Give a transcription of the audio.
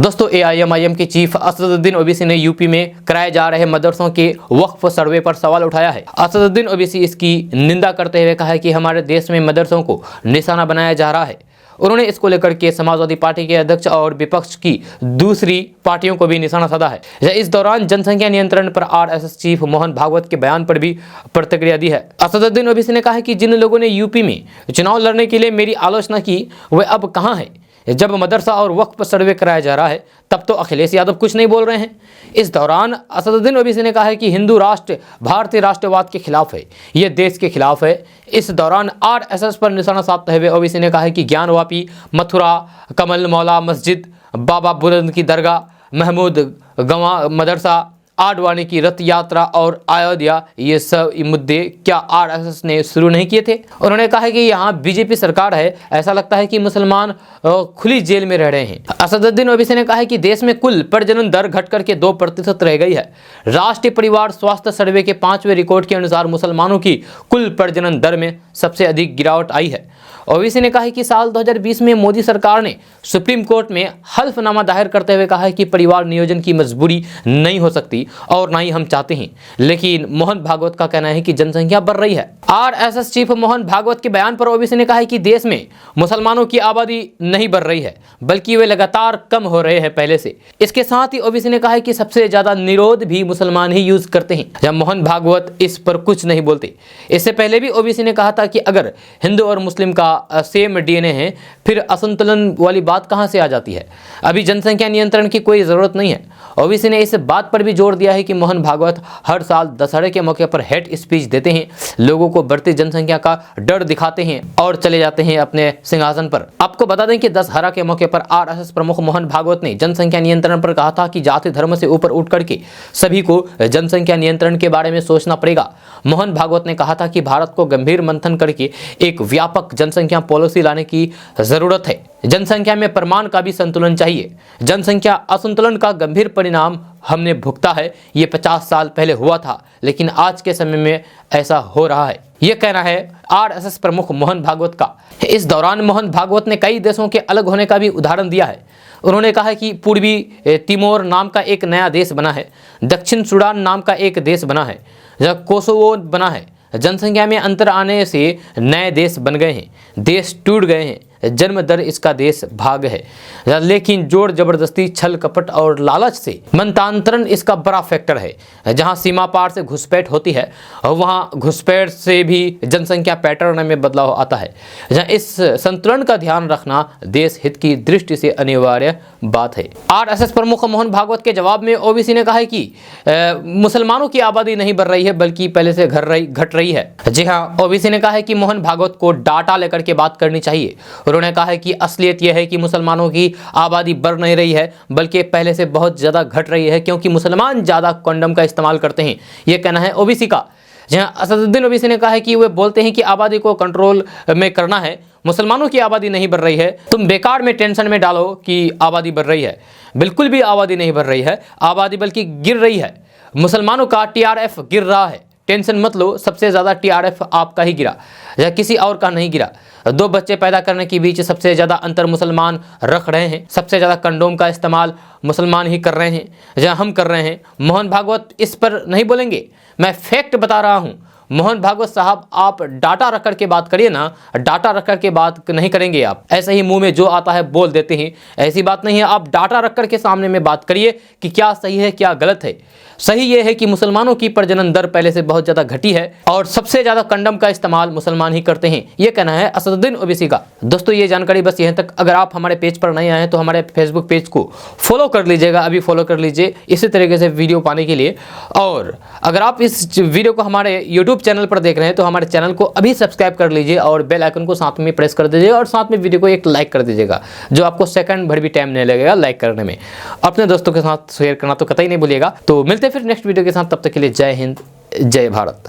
दोस्तों एआईएमआईएम के चीफ असदुद्दीन ओवैसी ने यूपी में कराए जा रहे मदरसों के वक्फ सर्वे पर सवाल उठाया है। असदुद्दीन ओवैसी इसकी निंदा करते हुए कहा है कि हमारे देश में मदरसों को निशाना बनाया जा रहा है। उन्होंने इसको लेकर के समाजवादी पार्टी के अध्यक्ष और विपक्ष की दूसरी पार्टियों को भी निशाना साधा है। इस दौरान जनसंख्या नियंत्रण पर आरएसएस चीफ मोहन भागवत के बयान पर भी प्रतिक्रिया दी है। असदुद्दीन ओवैसी ने कहा है कि जिन लोगों ने यूपी में चुनाव लड़ने के लिए मेरी आलोचना की वे अब कहाँ है। जब मदरसा और वक्फ पर सर्वे कराया जा रहा है तब तो अखिलेश यादव कुछ नहीं बोल रहे हैं। इस दौरान असदुद्दीन ओवैसी ने कहा है कि हिंदू राष्ट्र भारतीय राष्ट्रवाद के खिलाफ है, ये देश के खिलाफ है। इस दौरान आरएसएस पर निशाना साधते हुए ओवैसी ने कहा है कि ज्ञानवापी, मथुरा, कमल मौला मस्जिद, बाबा बुलंद की दरगाह, महमूद गंवा मदरसा, आडवाणी की रथ यात्रा और अयोध्या, ये सब मुद्दे क्या आरएसएस ने शुरू नहीं किए थे। उन्होंने कहा है कि यहाँ बीजेपी सरकार है, ऐसा लगता है कि मुसलमान खुली जेल में रह रहे हैं। असदुद्दीन ओवैसी ने कहा है कि देश में कुल प्रजनन दर घट करके 2% रह गई है। राष्ट्रीय परिवार स्वास्थ्य सर्वे के 5वें रिकॉर्ड के अनुसार मुसलमानों की कुल प्रजनन दर में सबसे अधिक गिरावट आई है। ओवैसी ने कहा है कि साल 2020 में मोदी सरकार ने सुप्रीम कोर्ट में हल्फनामा दायर करते हुए कहा है कि परिवार नियोजन की मजबूरी नहीं हो सकती और ना ही हम चाहते हैं, लेकिन मोहन भागवत का कहना है कि जनसंख्या बढ़ रही है। आरएसएस चीफ मोहन भागवत के बयान पर ओवैसी ने कहा है कि देश में मुसलमानों की आबादी नहीं बढ़ रही है बल्कि वे लगातार कम हो रहे हैं पहले से। इसके साथ ही ओवैसी ने कहा है कि सबसे ज्यादा निरोध भी मुसलमान ही यूज करते हैं, जब मोहन भागवत इस पर कुछ नहीं बोलते। इससे पहले भी ओवैसी ने कहा था कि अगर हिंदू और मुस्लिम का सेम डीएनए है फिर असंतुलन वाली बात कहां से आ जाती है। अभी जनसंख्या नियंत्रण की कोई जरूरत नहीं है। ओवैसी ने इस बात पर भी जोर दिया है कि मोहन भागवत हर साल दशहरे के मौके पर हेट स्पीच देते हैं, लोगों को बढ़ती जनसंख्या का डर दिखाते हैं और चले जाते हैं अपने सिंहासन पर। आपको बता दें कि दशहरा के मौके पर आरएसएस प्रमुख मोहन भागवत ने जनसंख्या नियंत्रण पर कहा था कि जाति धर्म से ऊपर उठ करके सभी को जनसंख्या नियंत्रण के बारे में सोचना पड़ेगा। मोहन भागवत ने कहा था कि भारत को गंभीर मंथन करके एक व्यापक जनसंख्या पॉलिसी लाने की जरूरत है। जनसंख्या में प्रमाण का भी संतुलन चाहिए। जनसंख्या असंतुलन का गंभीर परिणाम हमने भुगता है। ये 50 साल पहले हुआ था, लेकिन आज के समय में ऐसा हो रहा है। यह कहना है आरएसएस प्रमुख मोहन भागवत का। इस दौरान मोहन भागवत ने कई देशों के अलग होने का भी उदाहरण दिया है। उन्होंने कहा है कि पूर्वी तिमोर नाम का एक नया देश बना है, दक्षिण सूडान नाम का एक देश बना है, कोसोवो बना है। जनसंख्या में अंतर आने से नए देश बन गए हैं, देश टूट गए हैं। जन्म दर इसका देश भाग है, लेकिन जोर जबरदस्ती, छल कपट और लालच से मंतांतरण इसका बड़ा फैक्टर है। जहां सीमा पार से घुसपैठ होती है वहां घुसपैठ से भी जनसंख्या पैटर्न में बदलाव आता है। जहां इस संतुलन का ध्यान रखना देश हित की दृष्टि से अनिवार्य बात है। आरएसएस प्रमुख मोहन भागवत के जवाब में ओवैसी ने कहा है कि मुसलमानों की आबादी नहीं बढ़ रही है बल्कि पहले से घट रही है। जी हाँ, ओवैसी ने कहा है कि मोहन भागवत को डाटा लेकर के बात करनी चाहिए। उन्होंने कहा है कि असलियत यह है कि मुसलमानों की आबादी बढ़ नहीं रही है बल्कि पहले से बहुत ज़्यादा घट रही है, क्योंकि मुसलमान ज़्यादा कंडोम का इस्तेमाल करते हैं। यह कहना है ओवैसी का। जहां असदुद्दीन ओवैसी ने कहा है कि वे बोलते हैं कि आबादी को कंट्रोल में करना है, मुसलमानों की आबादी नहीं बढ़ रही है। तुम बेकार में टेंशन में डालो कि आबादी बढ़ रही है। बिल्कुल भी आबादी नहीं बढ़ रही है, आबादी बल्कि गिर रही है। मुसलमानों का टीआरएफ गिर रहा है, टेंशन मत लो। सबसे ज़्यादा टीआरएफ आपका ही गिरा, या किसी और का नहीं गिरा। 2 बच्चे पैदा करने के बीच सबसे ज़्यादा अंतर मुसलमान रख रहे हैं। सबसे ज़्यादा कंडोम का इस्तेमाल मुसलमान ही कर रहे हैं, या हम कर रहे हैं। मोहन भागवत इस पर नहीं बोलेंगे, मैं फैक्ट बता रहा हूँ। मोहन भागवत साहब, आप डाटा रख कर के बात करिए ना, डाटा रख कर के बात नहीं करेंगे आप। ऐसे ही मुंह में जो आता है बोल देते हैं, ऐसी बात नहीं है। आप डाटा रख कर के सामने में बात करिए कि क्या सही है क्या गलत है। सही ये है कि मुसलमानों की प्रजनन दर पहले से बहुत ज़्यादा घटी है और सबसे ज़्यादा कंडम का इस्तेमाल मुसलमान ही करते हैं। ये कहना है असदुद्दीन ओवैसी का। दोस्तों ये जानकारी बस यहाँ तक। अगर आप हमारे पेज पर नए आए हैं तो हमारे फेसबुक पेज को फॉलो कर लीजिएगा, अभी फॉलो कर लीजिए इसी तरीके से वीडियो पाने के लिए। और अगर आप इस वीडियो को हमारे यूट्यूब चैनल पर देख रहे हैं तो हमारे चैनल को अभी सब्सक्राइब कर लीजिए और बेल आइकन को साथ में प्रेस कर दीजिएगा और साथ में वीडियो को एक लाइक कर दीजिएगा, जो आपको सेकंड भर भी टाइम नहीं लगेगा लाइक करने में। अपने दोस्तों के साथ शेयर करना तो कतई नहीं भूलिएगा। तो मिलते हैं फिर नेक्स्ट वीडियो के साथ, तब तक के लिए जय हिंद, जय भारत।